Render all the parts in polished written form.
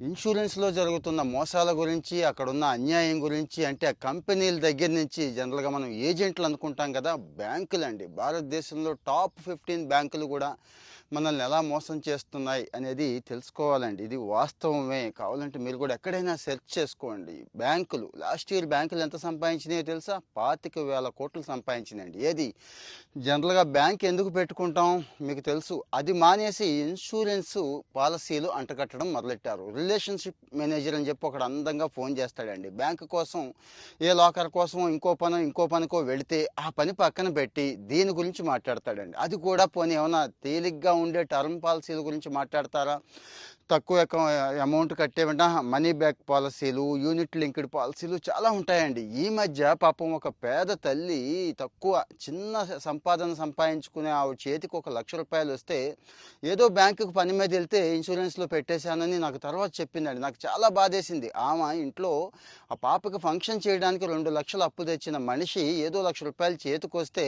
ఇన్సూరెన్స్‌లో జరుగుతున్న మోసాల గురించి, అక్కడున్న అన్యాయం గురించి అంటే ఆ కంపెనీల దగ్గర నుంచి జనరల్‌గా మనం ఏజెంట్లు అనుకుంటాం కదా! బ్యాంకులండి. భారతదేశంలో టాప్ 15 బ్యాంకులు గూడా మనల్ని ఎలా మోసం చేస్తున్నాయి అనేది తెలుసుకోవాలండి. ఇది వాస్తవమే. కావాలంటే మీరు కూడా ఎక్కడైనా సెర్చ్ చేసుకోండి. బ్యాంకులు లాస్ట్ ఇయర్ బ్యాంకులు ఎంత సంపాదించినాయో తెలుసా? 25,000 కోట్లు సంపాదించినాయండి. ఏది జనరల్‌గా బ్యాంక్ ఎందుకు పెట్టుకుంటాం? మీకు తెలుసు. అది మానేసి ఇన్సూరెన్స్ పాలిసీలు అంటగట్టడం మొదలెట్టారు. రిలేషన్‌షిప్ మేనేజర్ అని చెప్పి ఒకడు అందంగా ఫోన్ చేస్తాడండి. బ్యాంక్ కోసం ఏ లాకర్ కోసమో ఇంకో పనికో వెళితే ఆ పని పక్కన పెట్టి దీని గురించి మాట్లాడతాడండి. అది కూడా పోనీ ఏమన్నా తేలిగ్గా ఉండే టర్మ్ పాలిసీల గురించి మాట్లాడతారా? తక్కువ అమౌంట్ కట్టేవంట మనీ బ్యాక్ పాలిసీలు, యూనిట్ లింక్డ్ పాలిసీలు చాలా ఉంటాయండి. ఈ మధ్య పాపం ఒక పేద తల్లి చిన్న సంపాదన సంపాదించుకునే ఆవిడ చేతికి ఒక ₹1,00,000 వస్తే ఏదో బ్యాంకుకి పని మీద వెళ్తే ఇన్సూరెన్స్‌లో పెట్టేశానని నాకు తర్వాత చెప్పిందండి. నాకు చాలా బాధేసింది. ఆమె ఇంట్లో ఆ పాపకి ఫంక్షన్ చేయడానికి 2,00,000 అప్పు తెచ్చిన మనిషి ఏదో ₹1,00,000 చేతికొస్తే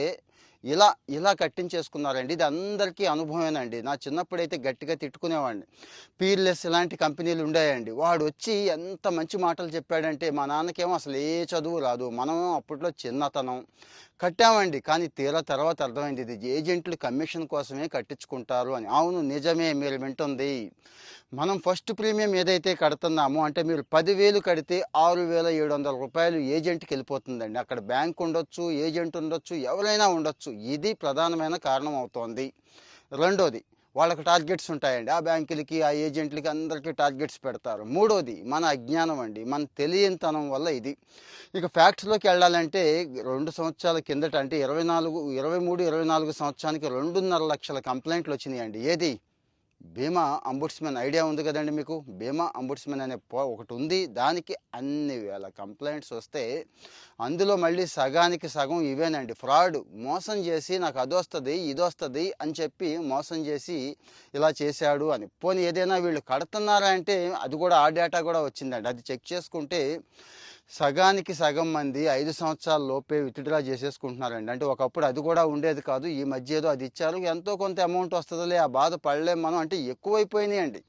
ఇలా కట్టించేసుకున్నారండి. ఇది అందరికీ అనుభవమేనండి. నా చిన్నప్పుడైతే గట్టిగా తిట్టుకునేవాడిని. పీర్లెస్ ఇలాంటి కంపెనీలు ఉండేయండి. వాడొచ్చి ఎంత మంచి మాటలు చెప్పాడంటే, మా నాన్నకేమో అసలు ఏ చదువు రాదు. మనం అప్పట్లో చిన్నతనం. కట్టామండి. కానీ తీరా తర్వాత అర్థమైంది ఇది ఏజెంట్లు కమిషన్ కోసమే కట్టించుకుంటారు అని. అవును నిజమే మీరు వింటుంది. మనం ఫస్ట్ ప్రీమియం ఏదైతే కడుతున్నామో అంటే మీరు 10,000 కడితే ₹6,700 ఏజెంట్‌కి వెళ్ళిపోతుందండి. అక్కడ బ్యాంక్ ఉండొచ్చు, ఏజెంట్ ఉండొచ్చు, ఎవరైనా ఉండొచ్చు. ఇది ప్రధానమైన కారణం అవుతోంది. రెండోది వాళ్ళకి టార్గెట్స్ ఉంటాయండి. ఆ బ్యాంకులకి, ఆ ఏజెంట్లకి అందరికీ టార్గెట్స్ పెడతారు. మూడోది మన అజ్ఞానం అండి. మన తెలియనితనం వల్ల ఇది. ఇక ఫ్యాక్ట్స్‌లోకి వెళ్ళాలంటే 2 సంవత్సరాల కిందట అంటే 23, 24 సంవత్సరానికి 2.5 లక్షల కంప్లెయింట్లు వచ్చినాయండి. ఏది? బీమా అంబుడ్స్‌మన్ ఐడియా ఉంది కదండీ మీకు. బీమా అంబుడ్స్‌మన్ అనే ఒకటి ఉంది. దానికి అన్ని వేల కంప్లెయింట్స్ వస్తే అందులో మళ్ళీ సగానికి సగం ఇవేనండి. ఫ్రాడ్ మోసం చేసి నాకు అదొస్తది, ఇదొస్తది అని చెప్పి మోసం చేసి ఇలా చేశాడు అని. పోనీ ఏదైనా వీళ్ళు కడుతున్నారా అంటే అది కూడా ఆ డేటా కూడా వచ్చిందండి. అది చెక్ చేసుకుంటే సగానికి సగం మంది 5 సంవత్సరాల లోపే విత్‌డ్రా చేసేసుకుంటున్నారండి. అంటే ఒకప్పుడు అది కూడా ఉండేది కాదు. ఈ మధ్య ఏదో అది ఇచ్చారు. ఎంతో కొంత అమౌంట్ వస్తదిలే ఆ బాధ పడలేం మనం అంటే ఎక్కువైపోయినాయండి.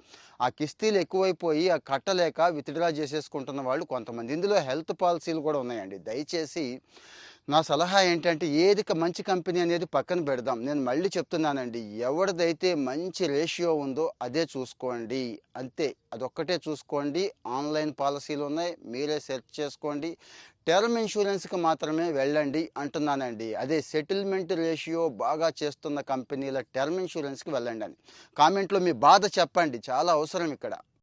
ఆ కిస్తీలు ఎక్కువైపోయి ఆ కట్టలేక విత్‌డ్రా చేసేసుకుంటున్న వాళ్ళు కొంతమంది. ఇందులో హెల్త్ పాలిసీలు కూడా ఉన్నాయండి. దయచేసి నా సలహా ఏంటంటే మంచి కంపెనీ అనేది పక్కన పెడదాం. నేను మళ్ళీ చెప్తున్నానండి. ఎవరిదైతే మంచి రేషియో ఉందో అదే చూసుకోండి. అంతే. అదొక్కటే చూసుకోండి. ఆన్‌లైన్ పాలిసీలు ఉన్నాయి. మీరే సెర్చ్ చేసుకోండి. టర్మ్ ఇన్సూరెన్స్‌కి మాత్రమే వెళ్ళండి అంటున్నానండి. అదే సెటిల్మెంట్ రేషియో బాగా చేస్తున్న కంపెనీల టర్మ్ ఇన్సూరెన్స్‌కి వెళ్ళండి అని. కామెంట్‌లో మీ బాధ చెప్పండి. చాలా అవసరం ఇక్కడ.